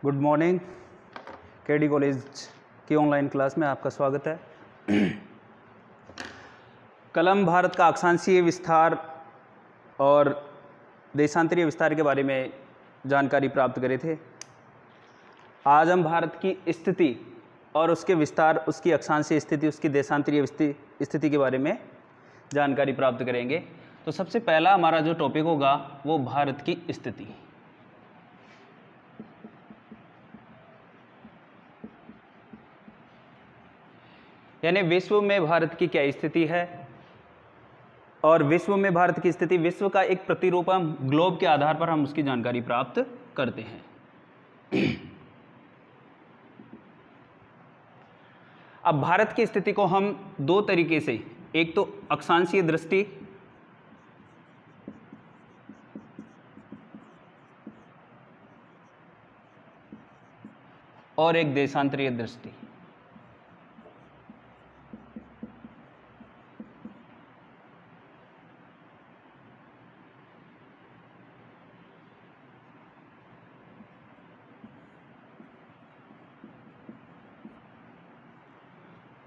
Good morning. KD college की online class में आपका स्वागत है। कल हम भारत का अक्षांशीय विस्तार और देशांतरीय विस्तार के बारे में जानकारी प्राप्त करे थे। आज हम भारत की स्थिति और उसके विस्तार, उसकी अक्षांशीय स्थिति, उसकी देशांतरीय स्थिति के बारे में जानकारी प्राप्त करेंगे। तो सबसे पहला हमारा जो टॉपिक होगा वो भारत की स्थिति। यानी विश्व में भारत की क्या स्थिति है, और विश्व में भारत की स्थिति, विश्व का एक प्रतिरूप हम ग्लोब के आधार पर हम उसकी जानकारी प्राप्त करते हैं। अब भारत की स्थिति को हम दो तरीके से, एक तो अक्षांशीय दृष्टि और एक देशांतरीय दृष्टि।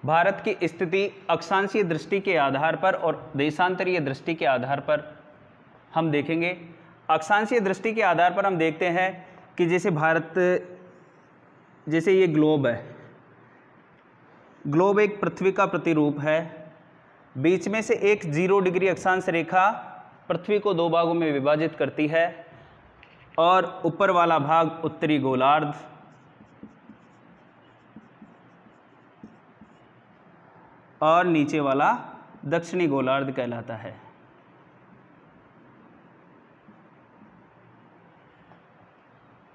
भारत की स्थिति अक्षांशीय दृष्टि के आधार पर और देशांतरीय दृष्टि के आधार पर हम देखेंगे। अक्षांशीय दृष्टि के आधार पर हम देखते हैं कि जैसे ये ग्लोब है, ग्लोब एक पृथ्वी का प्रतिरूप है। बीच में से एक 0 डिग्री अक्षांश रेखा पृथ्वी को दो भागों में विभाजित करती है, और ऊपर वाला भाग उत्तरी गोलार्ध और नीचे वाला दक्षिणी गोलार्ध कहलाता है।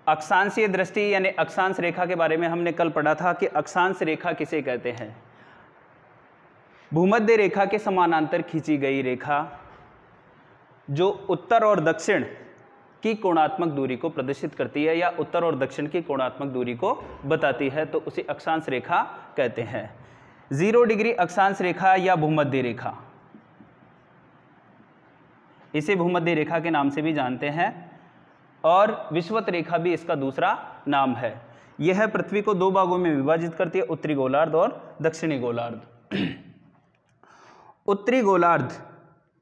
अक्षांशीय दृष्टि यानी अक्षांश रेखा के बारे में हमने कल पढ़ा था कि अक्षांश रेखा किसे कहते हैं। भूमध्य रेखा के समानांतर खींची गई रेखा जो उत्तर और दक्षिण की कोणात्मक दूरी को प्रदर्शित करती है या उत्तर और दक्षिण की कोणात्मक दूरी को बताती है, तो उसे अक्षांश रेखा कहते हैं। 0 डिग्री अक्षांश रेखा या भूमध्य रेखा, इसे भूमध्य रेखा के नाम से भी जानते हैं, और विषुवत रेखा भी इसका दूसरा नाम है। यह पृथ्वी को दो भागों में विभाजित करती है, उत्तरी गोलार्ध और दक्षिणी गोलार्ध। उत्तरी गोलार्ध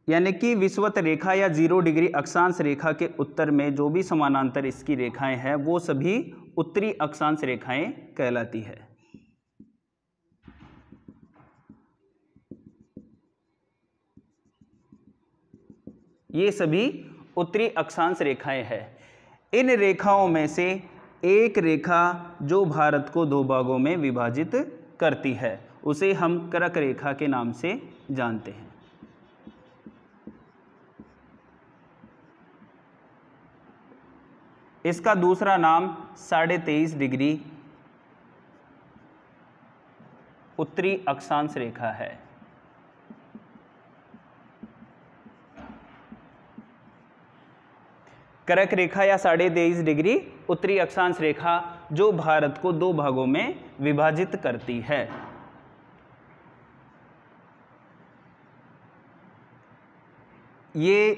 यानी कि विषुवत रेखा या 0 डिग्री अक्षांश रेखा के उत्तर में जो भी समानांतर इसकी रेखाएं हैं वो सभी उत्तरी अक्षांश रेखाएं कहलाती है। ये सभी उत्तरी अक्षांश रेखाएं हैं। इन रेखाओं में से एक रेखा जो भारत को दो भागों में विभाजित करती है उसे हम कर्क रेखा के नाम से जानते हैं। इसका दूसरा नाम 23.5 डिग्री उत्तरी अक्षांश रेखा है। कर्क रेखा या 23.5 डिग्री उत्तरी अक्षांश रेखा जो भारत को दो भागों में विभाजित करती है। ये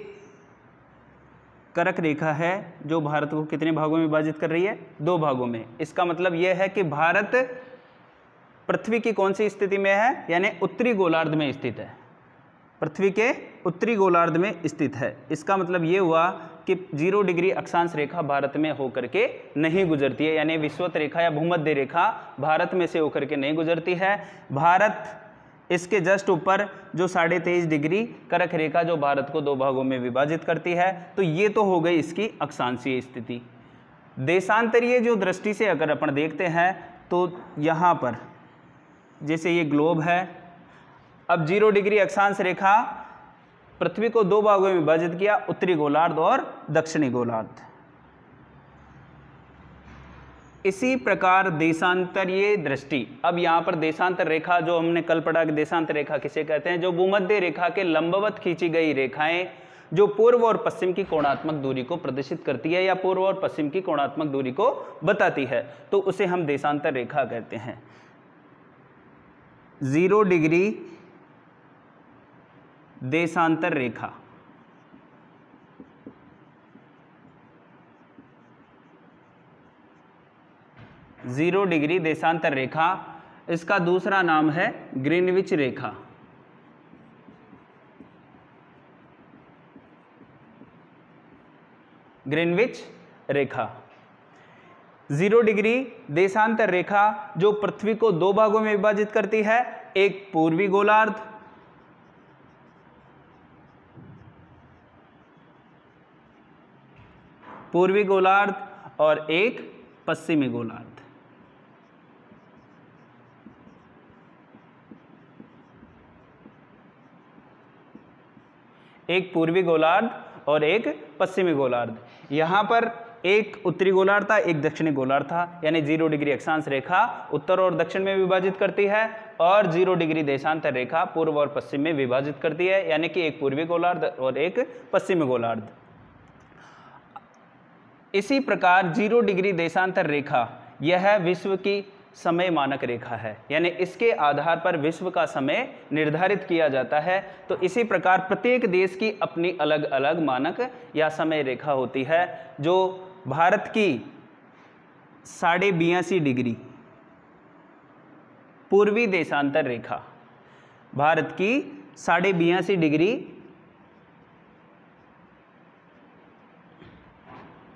कर्क रेखा है जो भारत को कितने भागों में विभाजित कर रही है? दो भागों में। इसका मतलब यह है कि भारत पृथ्वी की कौन सी स्थिति में है, यानी उत्तरी गोलार्ध में स्थित है। पृथ्वी के उत्तरी गोलार्ध में स्थित है। इसका मतलब ये हुआ कि 0 डिग्री अक्षांश रेखा भारत में होकर के नहीं गुजरती है, यानी विषुवत रेखा या भूमध्य रेखा भारत में से होकर के नहीं गुजरती है। भारत इसके जस्ट ऊपर जो 23.5 डिग्री कर्क रेखा जो भारत को दो भागों में विभाजित करती है, तो ये तो हो गई इसकी अक्षांशीय स्थिति। देशांतरीय जो दृष्टि से अगर अपन देखते हैं तो यहाँ पर जैसे ये ग्लोब है, अब 0 डिग्री अक्षांश रेखा पृथ्वी को दो भागों में विभाजित किया, उत्तरी गोलार्ध और दक्षिणी गोलार्ध। इसी प्रकार देशांतरीय दृष्टि, अब यहाँ पर देशांतर रेखा जो हमने कल पढ़ा कि देशांतर रेखा किसे कहते हैं, जो भूमध्य रेखा के लंबवत खींची गई रेखाएं जो पूर्व और पश्चिम की कोणात्मक दूरी को प्रदर्शित करती है या पूर्व और पश्चिम की कोणात्मक दूरी को बताती है, तो उसे हम देशांतर रेखा कहते हैं। 0 डिग्री देशांतर रेखा 0 डिग्री देशांतर रेखा, इसका दूसरा नाम है ग्रीनविच रेखा। ग्रीनविच रेखा 0 डिग्री देशांतर रेखा जो पृथ्वी को दो भागों में विभाजित करती है, एक पूर्वी गोलार्ध और एक पश्चिमी गोलार्ध। एक पूर्वी गोलार्ध और एक पश्चिमी गोलार्ध। यहां पर एक उत्तरी गोलार्ध था, एक दक्षिणी गोलार्ध था, यानी 0 डिग्री अक्षांश रेखा उत्तर और दक्षिण में विभाजित करती है और 0 डिग्री देशांतर रेखा पूर्व और पश्चिम में विभाजित करती है, यानी कि एक पूर्वी गोलार्ध और एक पश्चिमी गोलार्ध। इसी प्रकार 0 डिग्री देशांतर रेखा यह विश्व की समय मानक रेखा है, यानी इसके आधार पर विश्व का समय निर्धारित किया जाता है। तो इसी प्रकार प्रत्येक देश की अपनी अलग अलग मानक या समय रेखा होती है। जो भारत की 82.5 डिग्री पूर्वी देशांतर रेखा, भारत की 82.5 डिग्री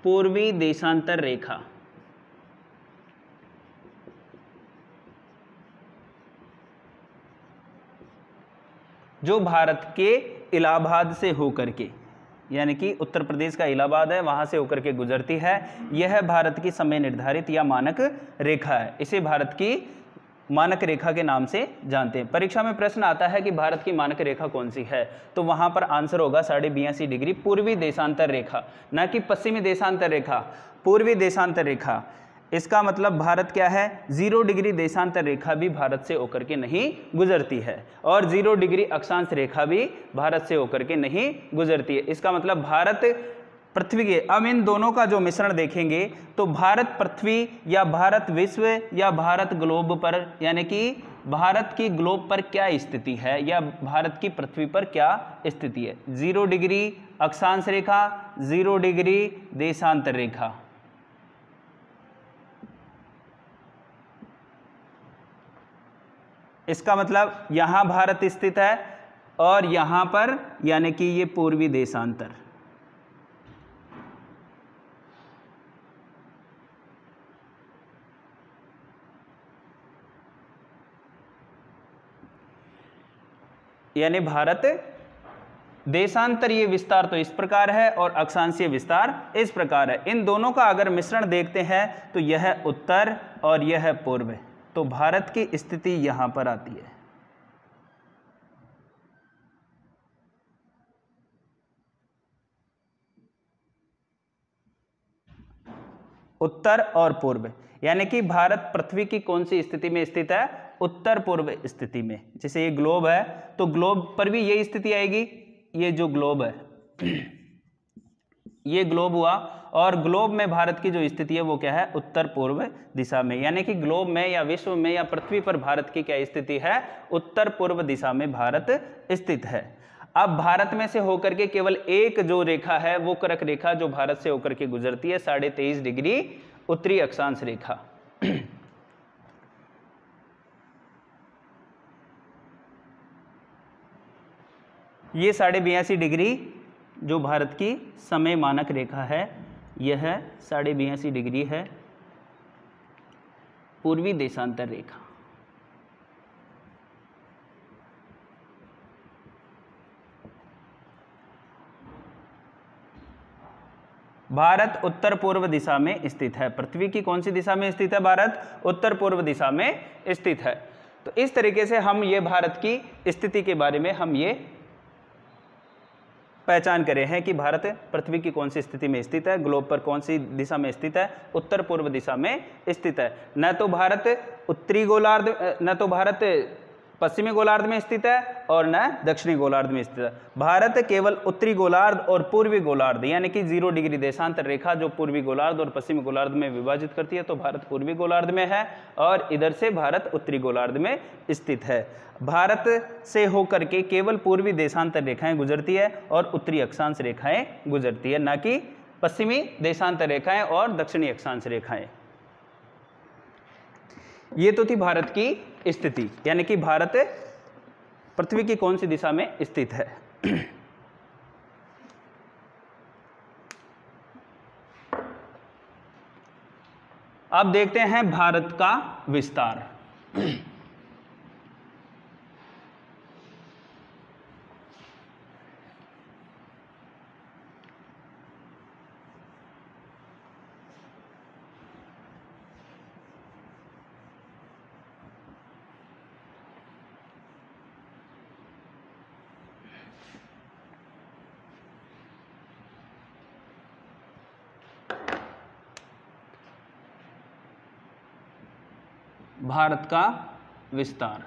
पूर्वी देशांतर रेखा जो भारत के इलाहाबाद से होकर के, यानी कि उत्तर प्रदेश का इलाहाबाद है, वहां से होकर के गुजरती है, यह भारत की समय निर्धारित या मानक रेखा है। इसे भारत की मानक रेखा के नाम से जानते हैं। परीक्षा में प्रश्न आता है कि भारत की मानक रेखा कौन सी है, तो वहां पर आंसर होगा 82.5 डिग्री पूर्वी देशांतर रेखा, न कि पश्चिमी देशांतर रेखा, पूर्वी देशांतर रेखा। इसका मतलब भारत क्या है, 0 डिग्री देशांतर रेखा भी भारत से होकर के नहीं गुजरती है और 0 डिग्री अक्षांश रेखा भी भारत से होकर के नहीं गुजरती है। इसका मतलब भारत पृथ्वी के, अब इन दोनों का जो मिश्रण देखेंगे तो भारत पृथ्वी या भारत विश्व या भारत ग्लोब पर, यानी कि भारत की ग्लोब पर क्या स्थिति है या भारत की पृथ्वी पर क्या स्थिति है। 0 डिग्री अक्षांश रेखा, 0 डिग्री देशांतर रेखा। इसका मतलब यहां भारत स्थित है और यहां पर, यानी कि ये पूर्वी देशांतर। यानी भारत देशांतरीय विस्तार तो इस प्रकार है और अक्षांशीय विस्तार इस प्रकार है। इन दोनों का अगर मिश्रण देखते हैं तो यह उत्तर और यह पूर्व, तो भारत की स्थिति यहां पर आती है। उत्तर और पूर्व, यानी कि भारत पृथ्वी की कौन सी स्थिति में स्थित है, उत्तर पूर्व स्थिति में। जैसे ये ग्लोब है तो ग्लोब पर भी यही स्थिति आएगी। ये जो ग्लोब है, ये ग्लोब हुआ और ग्लोब में भारत की जो स्थिति है वो क्या है, उत्तर पूर्व दिशा में। यानी कि ग्लोब में या विश्व में या पृथ्वी पर भारत की क्या स्थिति है, उत्तर पूर्व दिशा में भारत स्थित है। अब भारत में से होकर के केवल एक जो रेखा है वो कर्क रेखा जो भारत से होकर के गुजरती है, 23.5 डिग्री उत्तरी अक्षांश रेखा। ये 82.5 डिग्री जो भारत की समय मानक रेखा है, यह 82.5 डिग्री है पूर्वी देशांतर रेखा। भारत उत्तर पूर्व दिशा में स्थित है। पृथ्वी की कौन सी दिशा में स्थित है, भारत उत्तर पूर्व दिशा में स्थित है। तो इस तरीके से हम ये भारत की स्थिति के बारे में हम ये पहचान करे हैं कि भारत पृथ्वी की कौन सी स्थिति में स्थित है, ग्लोब पर कौन सी दिशा में स्थित है, उत्तर पूर्व दिशा में स्थित है। न तो भारत उत्तरी गोलार्ध, न तो भारत पश्चिमी गोलार्ध में स्थित है और न दक्षिणी गोलार्ध में स्थित है। भारत केवल उत्तरी गोलार्ध और पूर्वी गोलार्ध, यानी कि 0 डिग्री देशांतर रेखा जो पूर्वी गोलार्ध और पश्चिमी गोलार्ध में विभाजित करती है, तो भारत पूर्वी गोलार्ध में है और इधर से भारत उत्तरी गोलार्ध में स्थित है। भारत से होकर के केवल पूर्वी देशांतर रेखाएं गुजरती है और उत्तरी अक्षांश रेखाएं गुजरती है, न कि पश्चिमी देशांतर रेखाएं और दक्षिणी अक्षांश रेखाएं। ये तो थी भारत की स्थिति, यानी कि भारत पृथ्वी की कौन सी दिशा में स्थित है। अब देखते हैं भारत का विस्तार। भारत का विस्तार।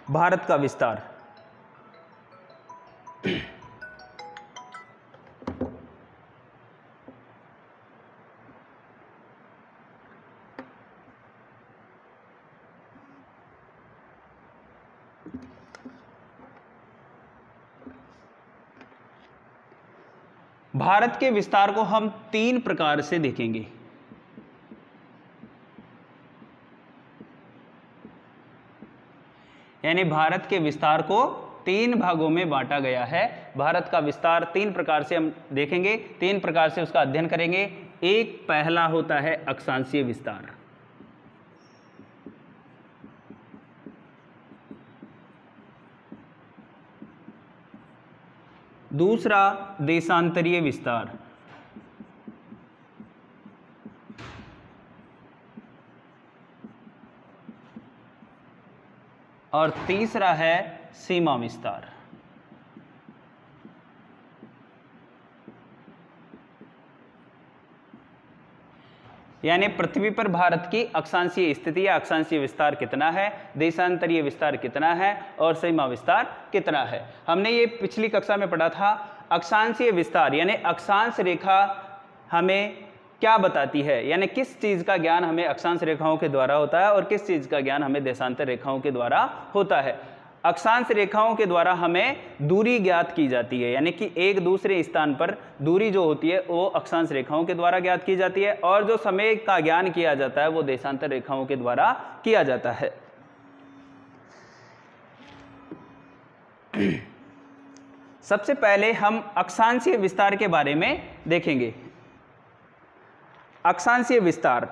भारत का विस्तार भारत के विस्तार को हम 3 प्रकार से देखेंगे। यानी भारत के विस्तार को 3 भागों में बांटा गया है। भारत का विस्तार 3 प्रकार से हम देखेंगे, 3 प्रकार से उसका अध्ययन करेंगे। एक पहला होता है अक्षांशीय विस्तार, दूसरा देशांतरीय विस्तार, और तीसरा है सीमा विस्तार। यानी पृथ्वी पर भारत की अक्षांशीय स्थिति या अक्षांशीय विस्तार कितना है, देशांतरीय विस्तार कितना है और सीमा विस्तार कितना है। हमने ये पिछली कक्षा में पढ़ा था। अक्षांशीय विस्तार यानी अक्षांश रेखा हमें क्या बताती है, यानी किस चीज़ का ज्ञान हमें अक्षांश रेखाओं के द्वारा होता है और किस चीज़ का ज्ञान हमें देशांतर रेखाओं के द्वारा होता है। अक्षांश रेखाओं के द्वारा हमें दूरी ज्ञात की जाती है, यानी कि एक दूसरे स्थान पर दूरी जो होती है वो अक्षांश रेखाओं के द्वारा ज्ञात की जाती है, और जो समय का ज्ञान किया जाता है वो देशांतर रेखाओं के द्वारा किया जाता है। सबसे पहले हम अक्षांशीय विस्तार के बारे में देखेंगे। अक्षांशीय विस्तार,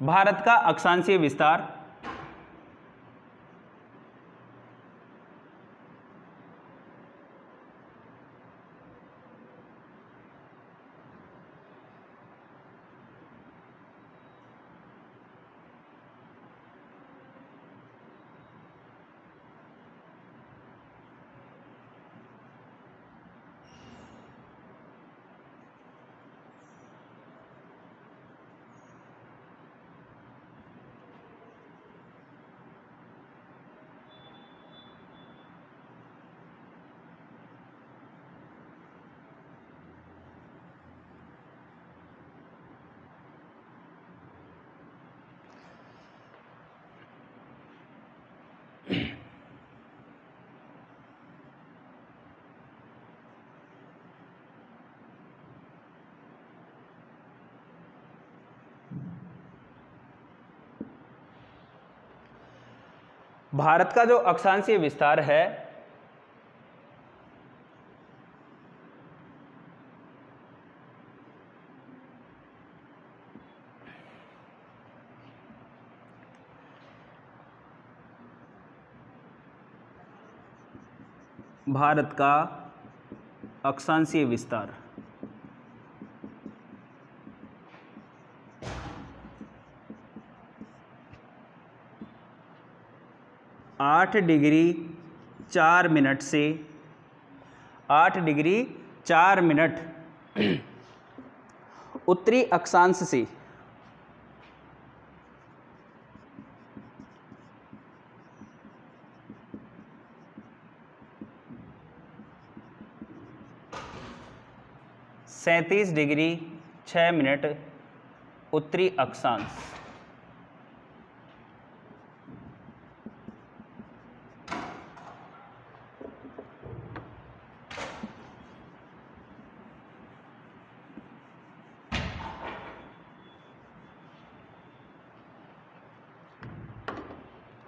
भारत का अक्षांशीय विस्तार भारत का जो अक्षांशीय विस्तार है भारत का अक्षांशीय विस्तार 8 डिग्री 4 मिनट से 8 डिग्री 4 मिनट उत्तरी अक्षांश से सैंतीस डिग्री 6 मिनट उत्तरी अक्षांश।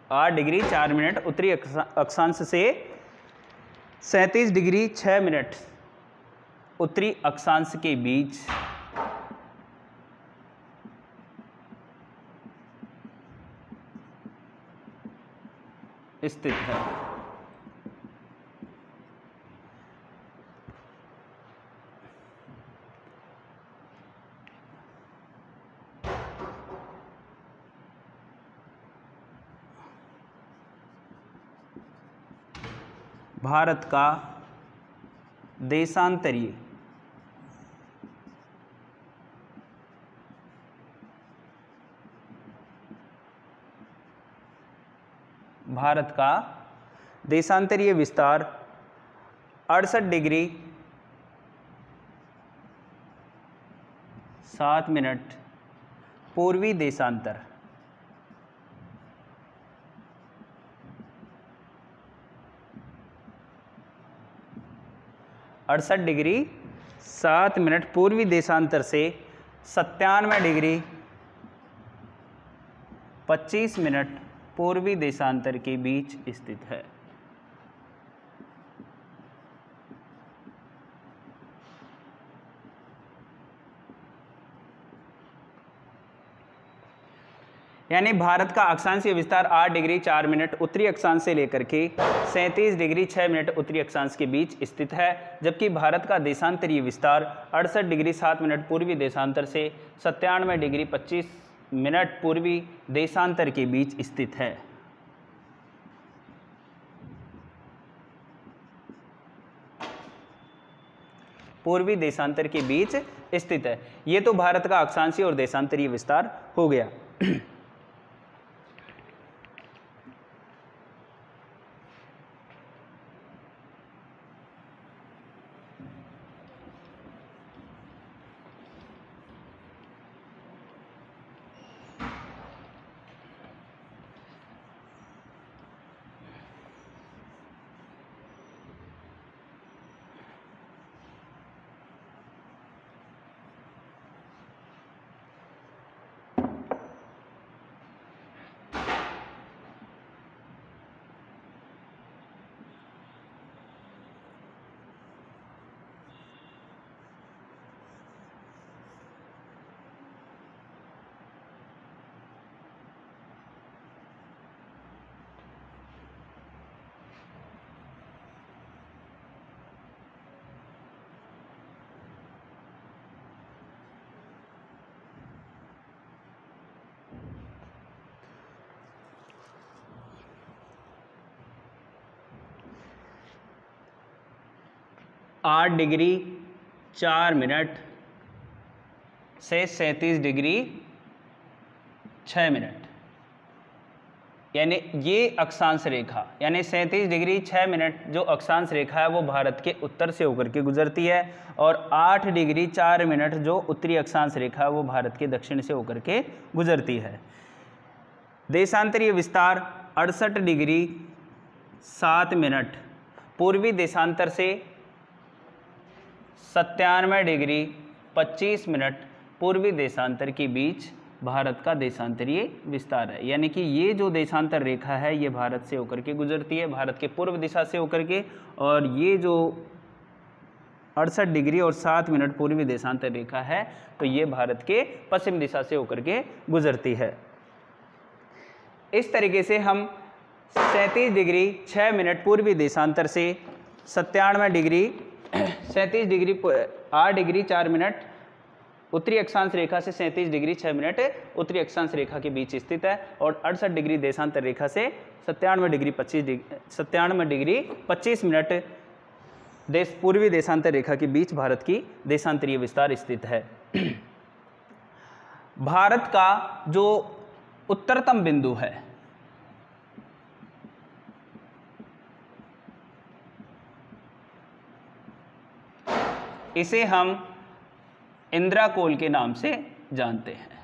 8 डिग्री 4 मिनट उत्तरी अक्षांश से 37 डिग्री 6 मिनट उत्तरी अक्षांश के बीच स्थित है। भारत का देशांतरीय विस्तार 68 डिग्री 7 मिनट पूर्वी देशांतर 68 डिग्री 7 मिनट पूर्वी देशांतर से 97 डिग्री 25 मिनट पूर्वी देशांतर के बीच स्थित है। यानी भारत का अक्षांशीय विस्तार 8 डिग्री 4 मिनट उत्तरी अक्षांश से लेकर के 37 डिग्री 6 मिनट उत्तरी अक्षांश के बीच स्थित है, जबकि भारत का देशांतरीय विस्तार 68 डिग्री 7 मिनट पूर्वी देशांतर से 97 डिग्री 25 मिनट पूर्वी देशांतर के बीच स्थित है। पूर्वी देशांतर के बीच स्थित है। ये तो भारत का अक्षांशीय और देशांतरीय विस्तार हो गया। आठ डिग्री 4 मिनट से 37 डिग्री 6 मिनट, यानी ये अक्षांश रेखा, यानी 37 डिग्री 6 मिनट जो अक्षांश रेखा है वो भारत के उत्तर से होकर के गुजरती है, और 8 डिग्री 4 मिनट जो उत्तरी अक्षांश रेखा है वो भारत के दक्षिण से होकर के गुजरती है। देशांतरीय विस्तार 68 डिग्री 7 मिनट पूर्वी देशांतर से 97 डिग्री 25 मिनट पूर्वी देशांतर के बीच भारत का देशांतरीय विस्तार है। यानी कि ये जो देशांतर रेखा है ये भारत से होकर के गुजरती है, भारत के पूर्व दिशा से होकर के, और ये जो 68 डिग्री और 7 मिनट पूर्वी देशांतर रेखा है तो ये भारत के पश्चिम दिशा से होकर के गुजरती है। इस तरीके से हम 37 डिग्री 6 मिनट पूर्वी देशांतर से 97 डिग्री 37 डिग्री 8 डिग्री 4 मिनट उत्तरी अक्षांश रेखा से 37 डिग्री 6 मिनट उत्तरी अक्षांश रेखा के बीच स्थित है, और 68 डिग्री देशांतर रेखा से 97 डिग्री 25 मिनट पूर्वी देशांतर रेखा के बीच भारत की देशांतरीय विस्तार स्थित है। भारत का जो उत्तरतम बिंदु है इसे हम इंद्राकोल के नाम से जानते हैं।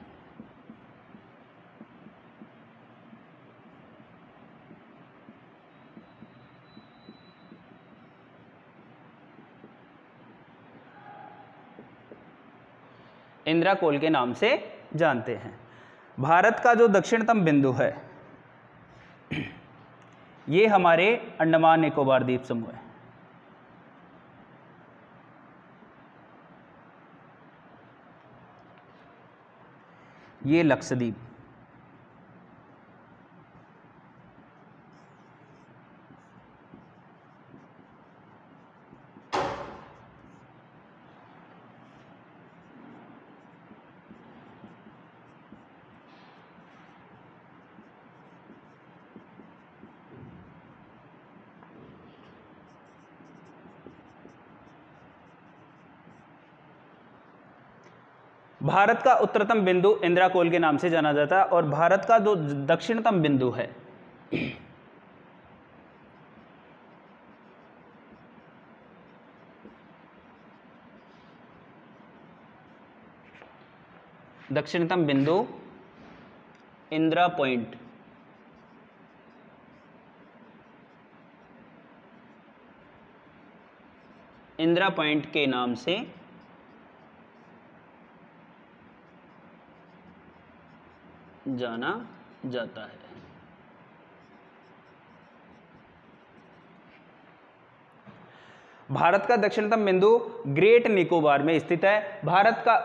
इंद्राकोल के नाम से जानते हैं। भारत का जो दक्षिणतम बिंदु है ये हमारे अंडमान निकोबार द्वीप समूह है। ये लक्षद्वीप, भारत का उत्तरतम बिंदु इंदिरा कोल के नाम से जाना जाता है और भारत का जो दक्षिणतम बिंदु है दक्षिणतम बिंदु इंदिरा पॉइंट, इंदिरा पॉइंट के नाम से जाना जाता है। भारत का दक्षिणतम बिंदु ग्रेट निकोबार में स्थित है। भारत का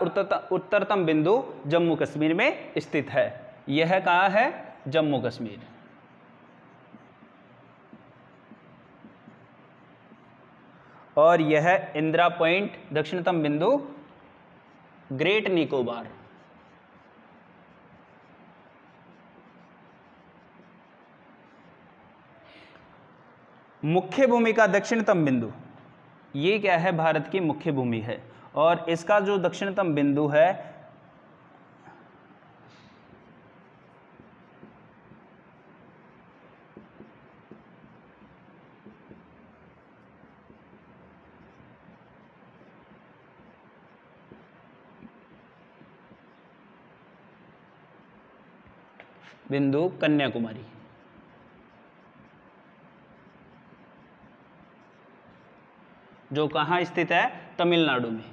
उत्तरतम बिंदु जम्मू कश्मीर में स्थित है। यह कहाँ है? जम्मू कश्मीर। और यह इंदिरा पॉइंट दक्षिणतम बिंदु ग्रेट निकोबार। मुख्य भूमि का दक्षिणतम बिंदु, ये क्या है? भारत की मुख्य भूमि है और इसका जो दक्षिणतम बिंदु है बिंदु कन्याकुमारी। जो कहाँ स्थित है? तमिलनाडु में।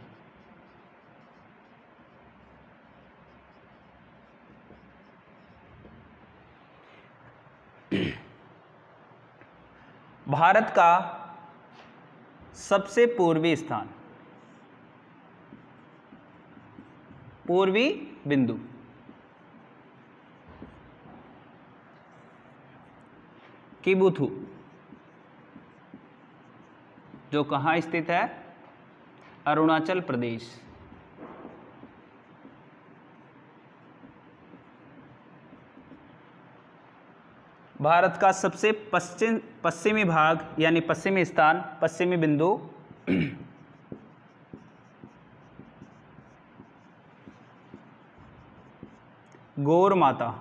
भारत का सबसे पूर्वी स्थान, पूर्वी बिंदु, किबुथु, जो कहाँ स्थित है? अरुणाचल प्रदेश। भारत का सबसे पश्चिमी भाग यानी पश्चिमी स्थान, पश्चिमी बिंदु गौर माता,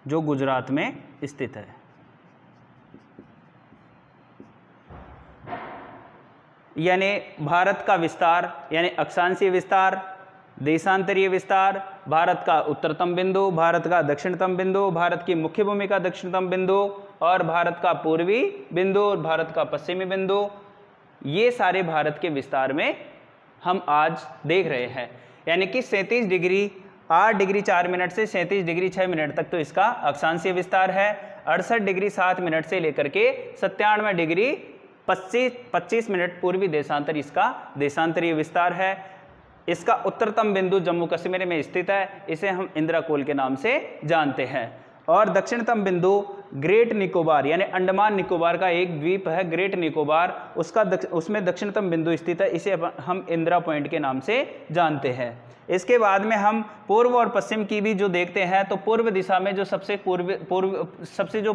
जो गुजरात में स्थित है। यानी भारत का विस्तार यानी अक्षांशीय विस्तार, देशांतरीय विस्तार, भारत का उत्तरतम बिंदु, भारत का दक्षिणतम बिंदु, भारत की मुख्य भूमि का दक्षिणतम बिंदु और भारत का पूर्वी बिंदु और भारत का पश्चिमी बिंदु, ये सारे भारत के विस्तार में हम आज देख रहे हैं। यानी कि 37 डिग्री 8 डिग्री 4 मिनट से 37 डिग्री 6 मिनट तक तो इसका अक्षांशीय विस्तार है। 68 डिग्री 7 मिनट से लेकर के 97 डिग्री 25 मिनट पूर्वी देशांतर इसका देशांतरीय विस्तार है। इसका उत्तरतम बिंदु जम्मू कश्मीर में स्थित है, इसे हम इंदिरा कोल के नाम से जानते हैं। और दक्षिणतम बिंदु ग्रेट निकोबार यानी अंडमान निकोबार का एक द्वीप है ग्रेट निकोबार, उसमें दक्षिणतम बिंदु स्थित है, इसे हम इंदिरा पॉइंट के नाम से जानते हैं। इसके बाद में हम पूर्व और पश्चिम की भी जो देखते हैं तो पूर्व दिशा में जो सबसे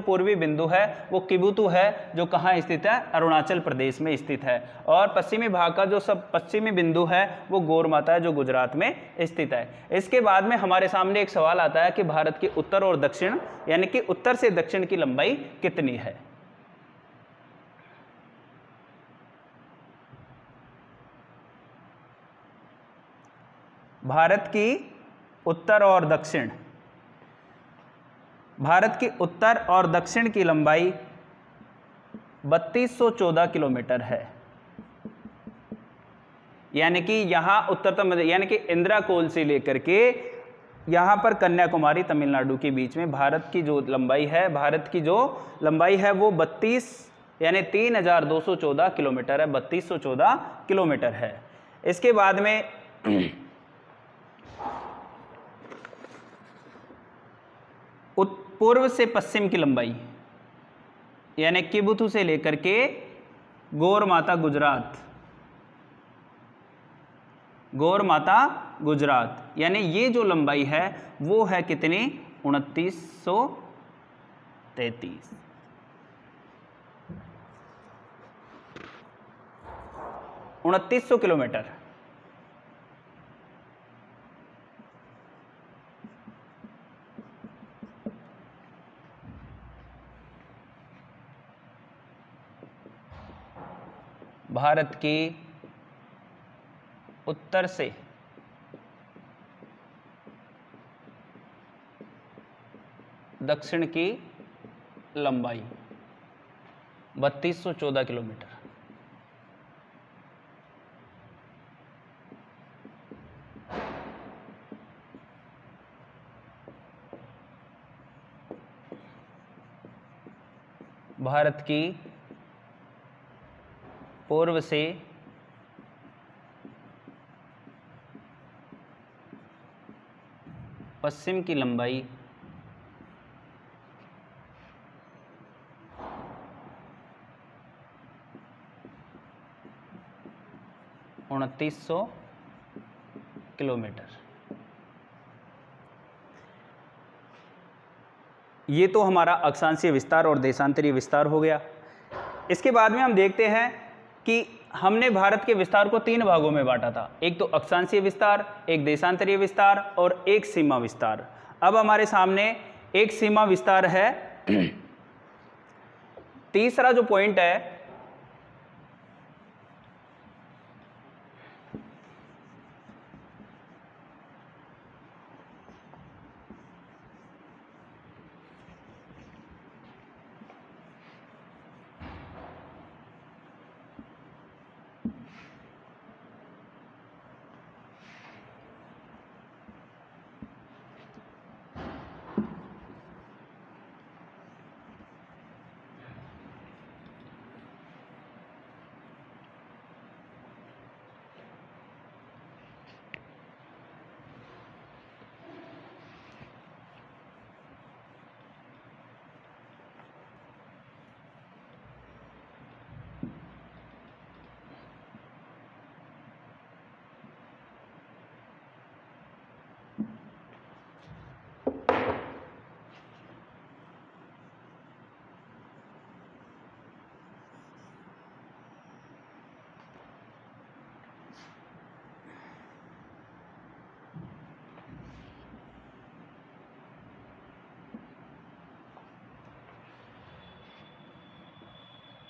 पूर्वी बिंदु है वो किबुथु है, जो कहाँ स्थित है? अरुणाचल प्रदेश में स्थित है। और पश्चिमी भाग का जो सब पश्चिमी बिंदु है वो गौर माता है, जो गुजरात में स्थित है। इसके बाद में हमारे सामने एक सवाल आता है कि भारत की उत्तर और दक्षिण यानी कि उत्तर से दक्षिण की लंबाई कितनी है? भारत की उत्तर और दक्षिण, भारत की उत्तर और दक्षिण की लंबाई 3214 किलोमीटर है। यानी कि यहां उत्तरतम यानी कि इंदिरा कोल से लेकर के यहाँ पर कन्याकुमारी तमिलनाडु के बीच में भारत की जो लंबाई है, वो 32 यानी 3214 किलोमीटर है, 3214 किलोमीटर है। इसके बाद में पूर्व से पश्चिम की लंबाई यानी किबुथु से लेकर के गौरमाता गुजरात यानी ये जो लंबाई है वो है कितनी, 2933। किलोमीटर। भारत की उत्तर से दक्षिण की लंबाई 3214 किलोमीटर। भारत की पूर्व से पश्चिम की लंबाई 2900 किलोमीटर। ये तो हमारा अक्षांशीय विस्तार और देशांतरीय विस्तार हो गया। इसके बाद में हम देखते हैं कि हमने भारत के विस्तार को 3 भागों में बांटा था, एक तो अक्षांशीय विस्तार, एक देशांतरीय विस्तार और एक सीमा विस्तार। अब हमारे सामने एक सीमा विस्तार है। तीसरा जो पॉइंट है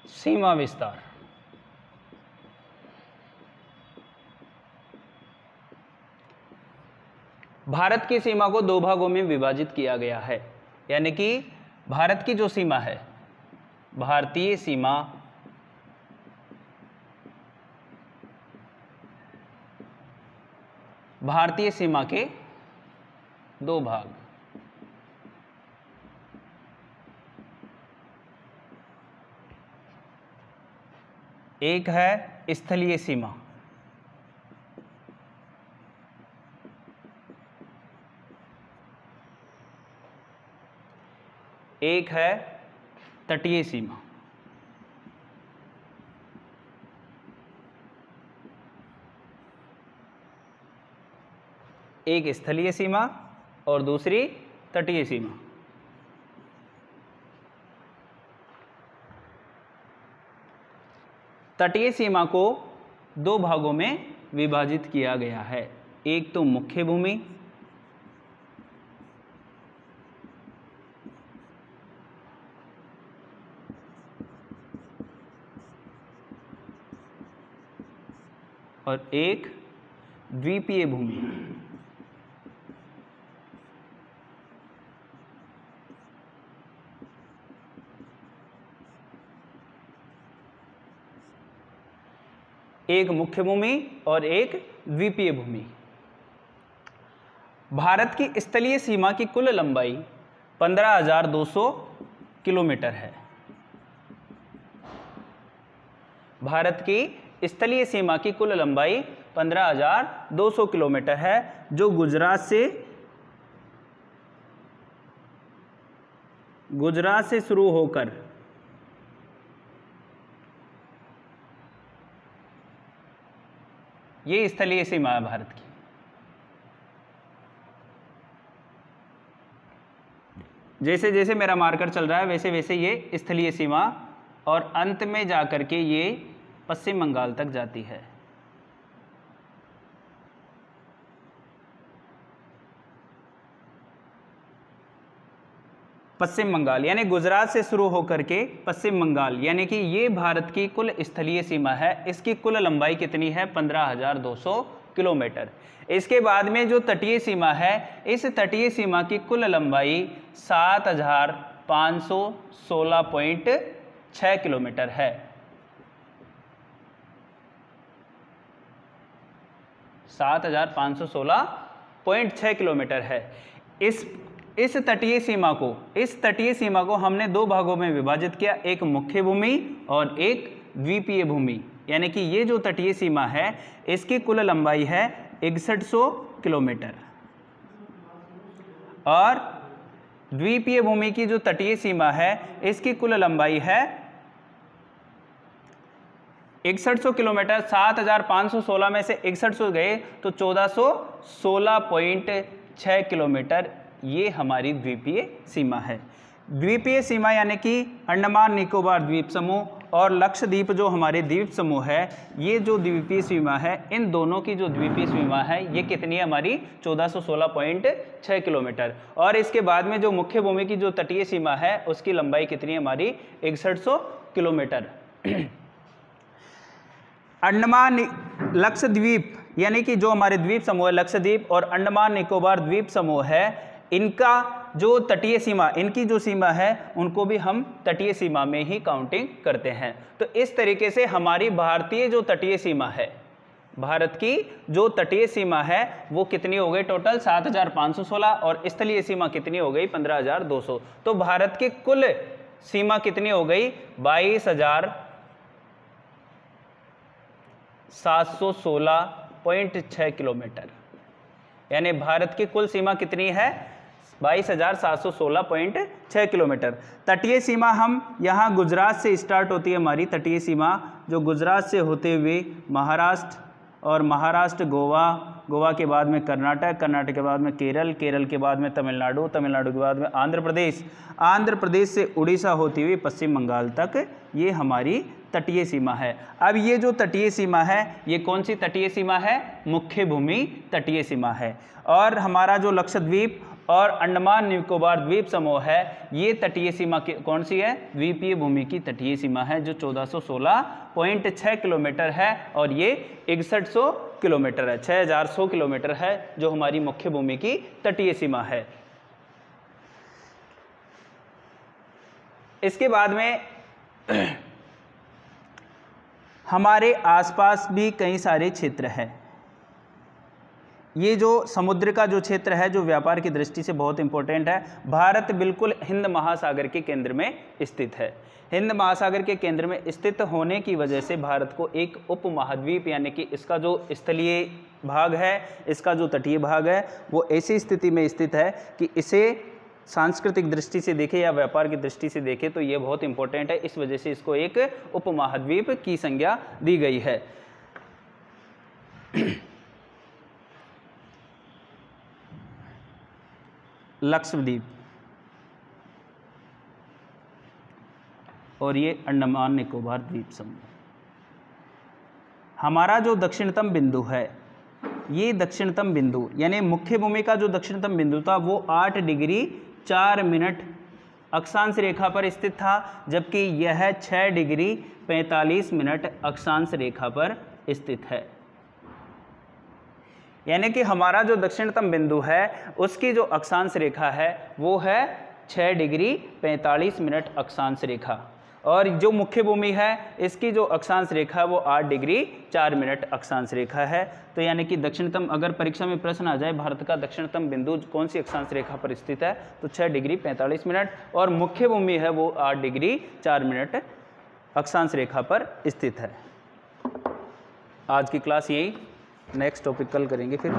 सीमा विस्तार। भारत की सीमा को 2 भागों में विभाजित किया गया है, यानी कि भारत की जो सीमा है, भारतीय सीमा के 2 भाग, एक है स्थलीय सीमा, एक है तटीय सीमा। एक स्थलीय सीमा और दूसरी तटीय सीमा। तटीय सीमा को 2 भागों में विभाजित किया गया है, एक तो मुख्य भूमि और एक द्वीपीय भूमि। एक मुख्य भूमि और एक द्वीपीय भूमि। भारत की स्थलीय सीमा की कुल लंबाई 15,200 किलोमीटर है। भारत की स्थलीय सीमा की कुल लंबाई 15,200 किलोमीटर है, जो गुजरात से शुरू होकर ये स्थलीय सीमा है भारत की। जैसे जैसे मेरा मार्कर चल रहा है वैसे वैसे ये स्थलीय सीमा, और अंत में जाकर के ये पश्चिम बंगाल तक जाती है। पश्चिम बंगाल यानी गुजरात से शुरू होकर के पश्चिम बंगाल, यानी कि ये भारत की कुल स्थलीय सीमा है। इसकी कुल लंबाई कितनी है? 15,200 किलोमीटर। इसके बाद में जो तटीय सीमा है, इस तटीय सीमा की कुल लंबाई 7,516.6 किलोमीटर है। 7,516.6 किलोमीटर है। इस तटीय सीमा को हमने दो भागों में विभाजित किया, एक मुख्य भूमि और एक द्वीपीय भूमि। यानी कि ये जो तटीय सीमा है इसकी कुल लंबाई है 6100 किलोमीटर, और द्वीपीय भूमि की जो तटीय सीमा है इसकी कुल लंबाई है 6100 किलोमीटर। 7,516 में से 6100 गए तो 1416.6 किलोमीटर ये हमारी द्वीपीय सीमा है। द्वीपीय सीमा यानी कि अंडमान निकोबार द्वीप समूह और लक्षद्वीप जो हमारे द्वीप समूह है, ये जो द्वीपीय सीमा है, इन दोनों की जो द्वीपीय सीमा है ये कितनी है हमारी? 1416.6 किलोमीटर। और इसके बाद में जो मुख्य भूमि की जो तटीय सीमा है उसकी लंबाई कितनी है हमारी? 6100 किलोमीटर। अंडमान लक्षद्वीप यानी कि जो हमारे द्वीप समूह है लक्षद्वीप और अंडमान निकोबार द्वीप समूह है, इनका जो तटीय सीमा, इनकी जो सीमा है उनको भी हम तटीय सीमा में ही काउंटिंग करते हैं। तो इस तरीके से हमारी भारतीय जो तटीय सीमा है, भारत की जो तटीय सीमा है वो कितनी हो गई? टोटल 7,516, और स्थलीय सीमा कितनी हो गई? 15,200। तो भारत की कुल सीमा कितनी हो गई? 22,716.6 किलोमीटर। यानी भारत की कुल सीमा कितनी है? 22,716.6 किलोमीटर। तटीय सीमा हम यहाँ गुजरात से स्टार्ट होती है हमारी तटीय सीमा, जो गुजरात से होते हुए महाराष्ट्र, और महाराष्ट्र गोवा, गोवा के बाद में कर्नाटक, कर्नाटक के बाद में केरल, केरल के बाद में तमिलनाडु, तमिलनाडु के बाद में आंध्र प्रदेश, आंध्र प्रदेश से उड़ीसा होती हुई पश्चिम बंगाल तक ये हमारी तटीय सीमा है। अब ये जो तटीय सीमा है ये कौन सी तटीय सीमा है? मुख्य भूमि तटीय सीमा है। और हमारा जो लक्षद्वीप और अंडमान निकोबार द्वीप समूह है, ये तटीय सीमा कौन सी है? द्वीपीय भूमि की तटीय सीमा है, जो 1416.6 किलोमीटर है, और ये 6100 किलोमीटर है, 6100 किलोमीटर है जो हमारी मुख्य भूमि की तटीय सीमा है। इसके बाद में हमारे आसपास भी कई सारे क्षेत्र हैं। ये जो समुद्र का जो क्षेत्र है, जो व्यापार की दृष्टि से बहुत इंपॉर्टेंट है। भारत बिल्कुल हिंद महासागर के केंद्र में स्थित है। हिंद महासागर के केंद्र में स्थित होने की वजह से भारत को एक उपमहाद्वीप, यानी कि इसका जो स्थलीय भाग है, इसका जो तटीय भाग है, वो ऐसी स्थिति में स्थित है कि इसे सांस्कृतिक दृष्टि से देखें या व्यापार की दृष्टि से देखें तो ये बहुत इंपॉर्टेंट है। इस वजह से इसको एक उपमहाद्वीप की संज्ञा दी गई है। लक्षद्वीप और ये अंडमान निकोबार द्वीप समूह। हमारा जो दक्षिणतम बिंदु है, ये दक्षिणतम बिंदु यानी मुख्य भूमि का जो दक्षिणतम बिंदु था वो 8 डिग्री 4 मिनट अक्षांश रेखा पर स्थित था, जबकि यह 6 डिग्री 45 मिनट अक्षांश रेखा पर स्थित है। यानी कि हमारा जो दक्षिणतम बिंदु है उसकी जो अक्षांश रेखा है वो है 6 डिग्री 45 मिनट अक्षांश रेखा, और जो मुख्य भूमि है इसकी जो अक्षांश रेखा है वो 8 डिग्री 4 मिनट अक्षांश रेखा है। तो यानी कि दक्षिणतम, अगर परीक्षा में प्रश्न आ जाए भारत का दक्षिणतम बिंदु कौन सी अक्षांश रेखा पर स्थित है, तो 6 डिग्री 45 मिनट, और मुख्य भूमि है वो 8 डिग्री 4 मिनट अक्षांश रेखा पर स्थित है। आज की क्लास यही, नेक्स्ट टॉपिक कल करेंगे फिर।